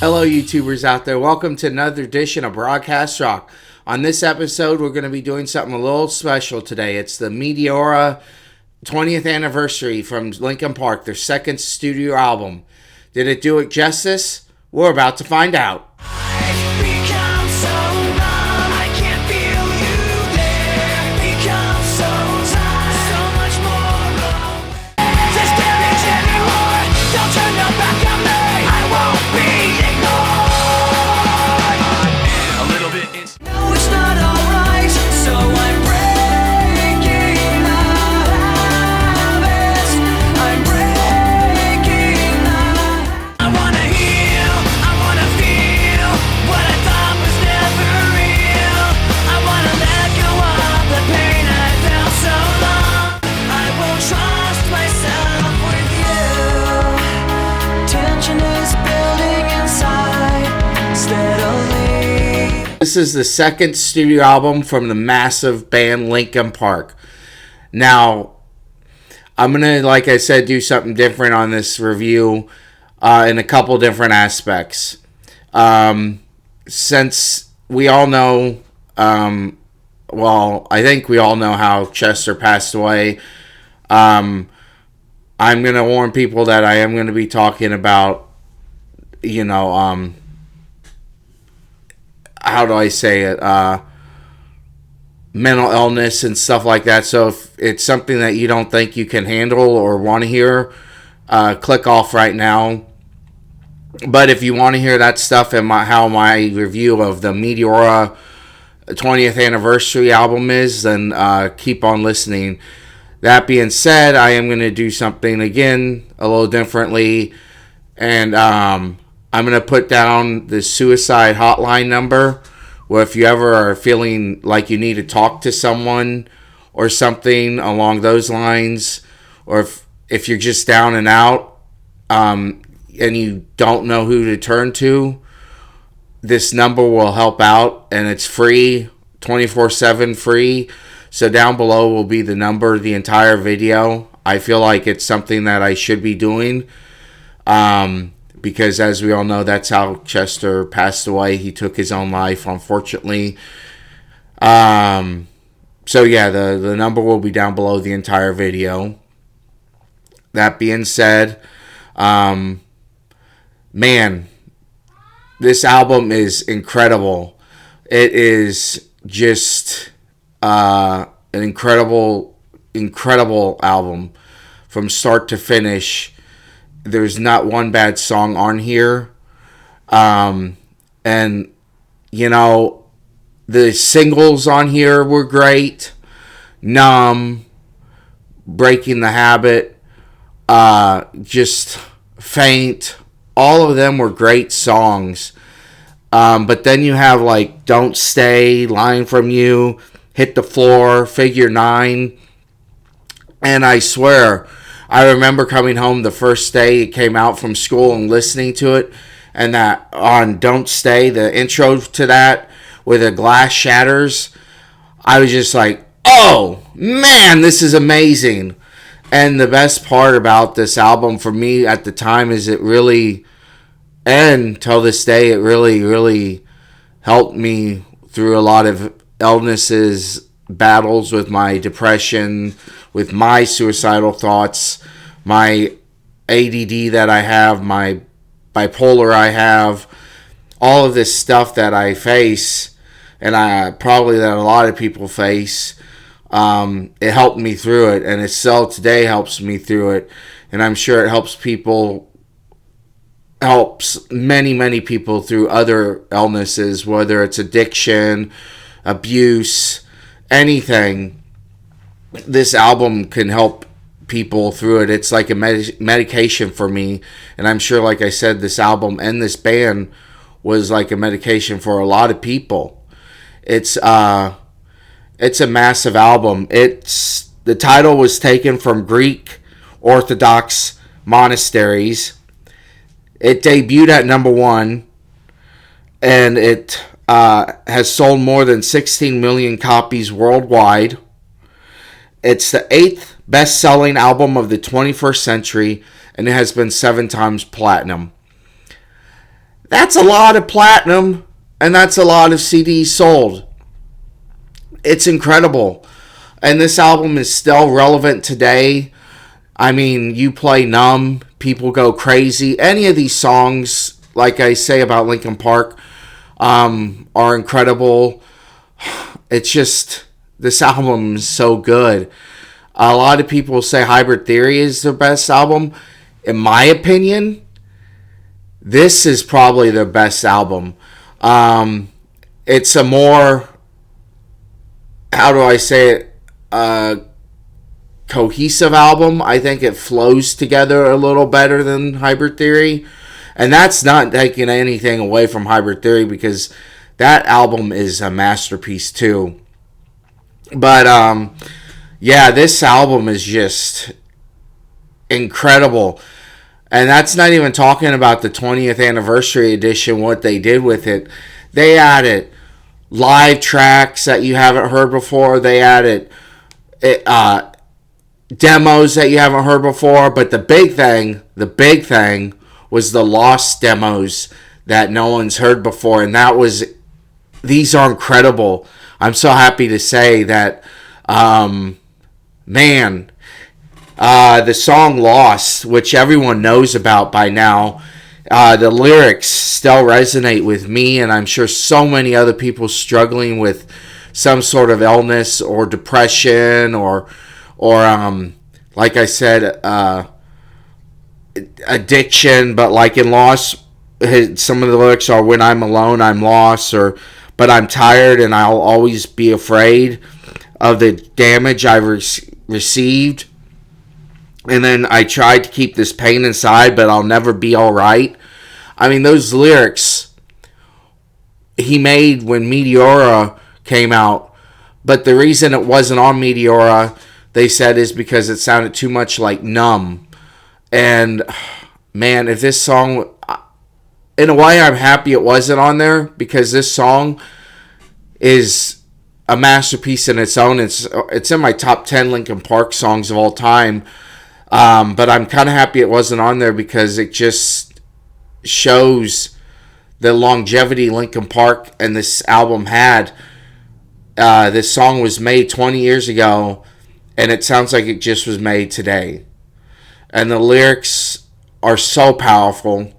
Hello, YouTubers out there. Welcome to another edition of Broadcast Rock. On this episode, we're going to be doing something a little special today. It's the Meteora 20th anniversary from Linkin Park, their second studio album. Did it do it justice? We're about to find out. This is the second studio album from the massive band Linkin Park. Now, I'm going to, like I said, do something different on this review in a couple different aspects. Since we all know, I think we all know how Chester passed away. I'm going to warn people that I am going to be talking about, how do I say it, mental illness and stuff like that. So if it's something that you don't think you can handle or want to hear, click off right now. But if you want to hear that stuff and how my review of the Meteora 20th anniversary album is, then keep on listening. That being said, I am going to do something again a little differently, and I'm going to put down the suicide hotline number, where if you ever are feeling like you need to talk to someone or something along those lines, or if you're just down and out and you don't know who to turn to, this number will help out, and it's free, 24/7 free. So down below will be the number, the entire video. I feel like it's something that I should be doing. Because as we all know, that's how Chester passed away. He took his own life, unfortunately. So yeah, the number will be down below the entire video. That being said, man, this album is incredible. It is just an incredible album from start to finish. There's not one bad song on here. And, the singles on here were great. Numb, Breaking the Habit, just Faint. All of them were great songs. But then you have like Don't Stay, Lying From You, Hit the Floor, Figure 9. And I swear, I remember coming home the first day it came out from school and listening to it, and that on Don't Stay, the intro to that, where the glass shatters, I was just like, oh, man, this is amazing. And the best part about this album for me at the time is it really, and till this day, it really, really helped me through a lot of illnesses, battles with my depression, with my suicidal thoughts, my ADD that I have, my bipolar I have, all of this stuff that I face, and probably that a lot of people face. It helped me through it, and it still today helps me through it, and I'm sure it helps many people through other illnesses, whether it's addiction, abuse, anything. This album can help people through it. It's like a medication for me, and I'm sure, like I said, this album and this band was like a medication for a lot of people. It's a massive album. The title was taken from Greek Orthodox monasteries. It debuted at number 1, and it has sold more than 16 million copies worldwide. It's the 8th best-selling album of the 21st century, and it has been 7 times platinum. That's a lot of platinum, and that's a lot of CDs sold. It's incredible. And this album is still relevant today. I mean, you play Numb, people go crazy. Any of these songs, like I say about Linkin Park, are incredible. It's just, this album is so good. A lot of people say Hybrid Theory is their best album. In my opinion, this is probably their best album. It's a more, how do I say it, cohesive album. I think it flows together a little better than Hybrid Theory. And that's not taking anything away from Hybrid Theory, because that album is a masterpiece too. But yeah, this album is just incredible. And that's not even talking about the 20th anniversary edition, what they did with it. They added live tracks that you haven't heard before. They added demos that you haven't heard before. But the big thing was the lost demos that no one's heard before. And these are incredible. I'm so happy to say that, the song Lost, which everyone knows about by now, the lyrics still resonate with me, and I'm sure so many other people struggling with some sort of illness or depression or like I said, addiction. But like in Lost, some of the lyrics are, when I'm alone, I'm lost, or but I'm tired and I'll always be afraid of the damage I've received. And then I tried to keep this pain inside, but I'll never be alright. I mean, those lyrics he made when Meteora came out. But the reason it wasn't on Meteora, they said, is because it sounded too much like Numb. And, man, if this song... In a way, I'm happy it wasn't on there, because this song is a masterpiece in its own. It's in my top 10 Linkin Park songs of all time. But I'm kind of happy it wasn't on there, because it just shows the longevity Linkin Park and this album had. This song was made 20 years ago, and it sounds like it just was made today. And the lyrics are so powerful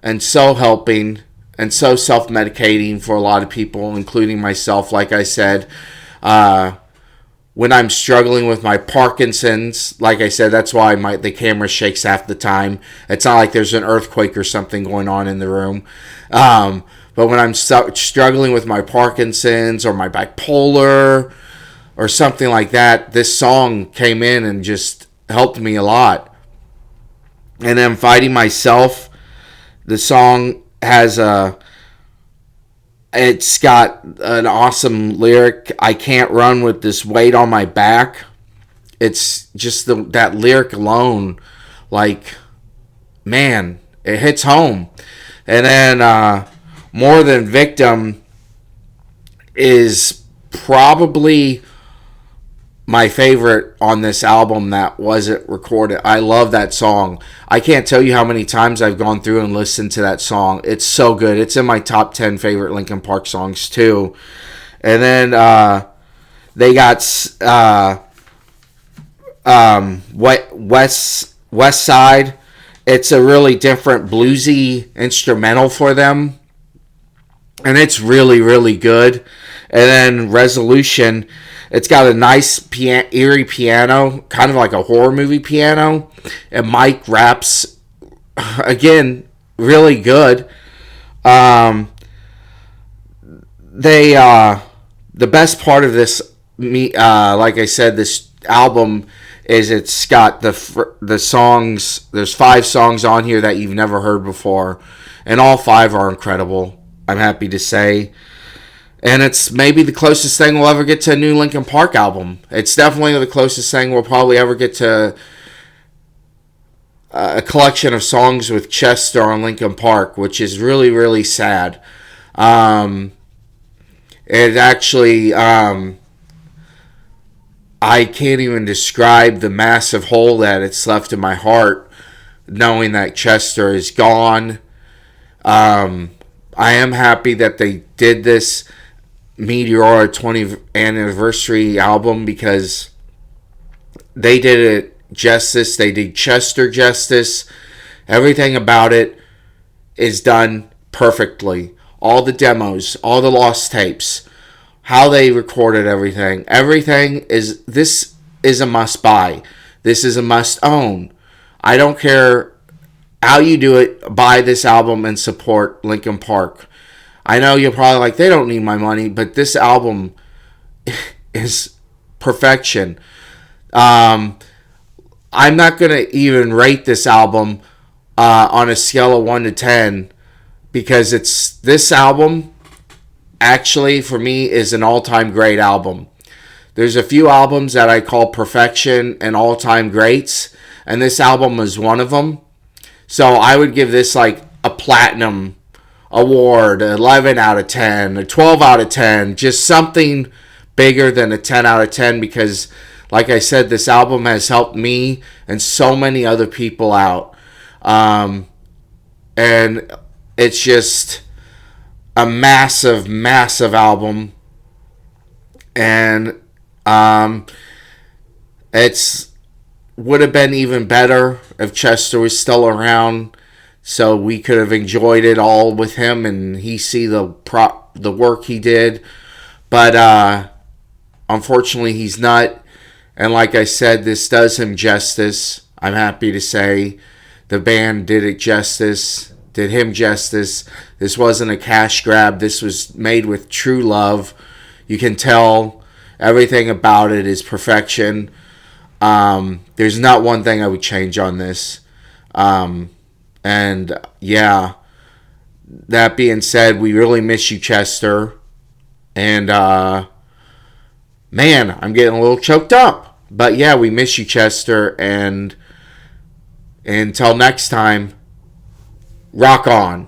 and so helping and so self-medicating for a lot of people, including myself. Like I said, when I'm struggling with my Parkinson's, like I said, that's why the camera shakes half the time. It's not like there's an earthquake or something going on in the room. But when I'm struggling with my Parkinson's or my bipolar or something like that, this song came in and just helped me a lot. And then Fighting Myself, the song has it's got an awesome lyric. I can't run with this weight on my back. It's just that lyric alone, like, man, it hits home. And then More Than Victim is probably my favorite on this album that wasn't recorded. I love that song. I can't tell you how many times I've gone through and listened to that song. It's so good. It's in my top 10 favorite Linkin Park songs too. And then they got West Side. It's a really different bluesy instrumental for them, and it's really, really good. And then Resolution, it's got a nice eerie piano, kind of like a horror movie piano. And Mike raps, again, really good. The best part of this, like I said, this album is it's got the songs. There's 5 songs on here that you've never heard before, and all 5 are incredible, I'm happy to say. And it's maybe the closest thing we'll ever get to a new Linkin Park album. It's definitely the closest thing we'll probably ever get to a collection of songs with Chester on Linkin Park, which is really, really sad. It actually, I can't even describe the massive hole that it's left in my heart, knowing that Chester is gone. I am happy that they did this Meteora 20th anniversary album because they did it justice. They did Chester justice. Everything about it is done perfectly. All the demos, all the lost tapes, how they recorded everything. This is a must buy. This is a must own. I don't care how you do it, buy this album and support Linkin Park. I know you're probably like, they don't need my money, but this album is perfection. I'm not going to even rate this album on a scale of 1 to 10 because this album actually for me is an all-time great album. There's a few albums that I call perfection and all-time greats, and this album is one of them. So I would give this like a platinum award, 11 out of 10, a 12 out of 10, just something bigger than a 10 out of 10 because, like I said, this album has helped me and so many other people out. And it's just a massive, massive album. And it's would have been even better if Chester was still around, so we could have enjoyed it all with him and he see the work he did. But unfortunately, he's not. And like I said, this does him justice. I'm happy to say the band did him justice. This wasn't a cash grab. This was made with true love. You can tell everything about it is perfection. There's not one thing I would change on this. And yeah, that being said, we really miss you, Chester. And man, I'm getting a little choked up. But yeah, we miss you, Chester. And until next time, rock on.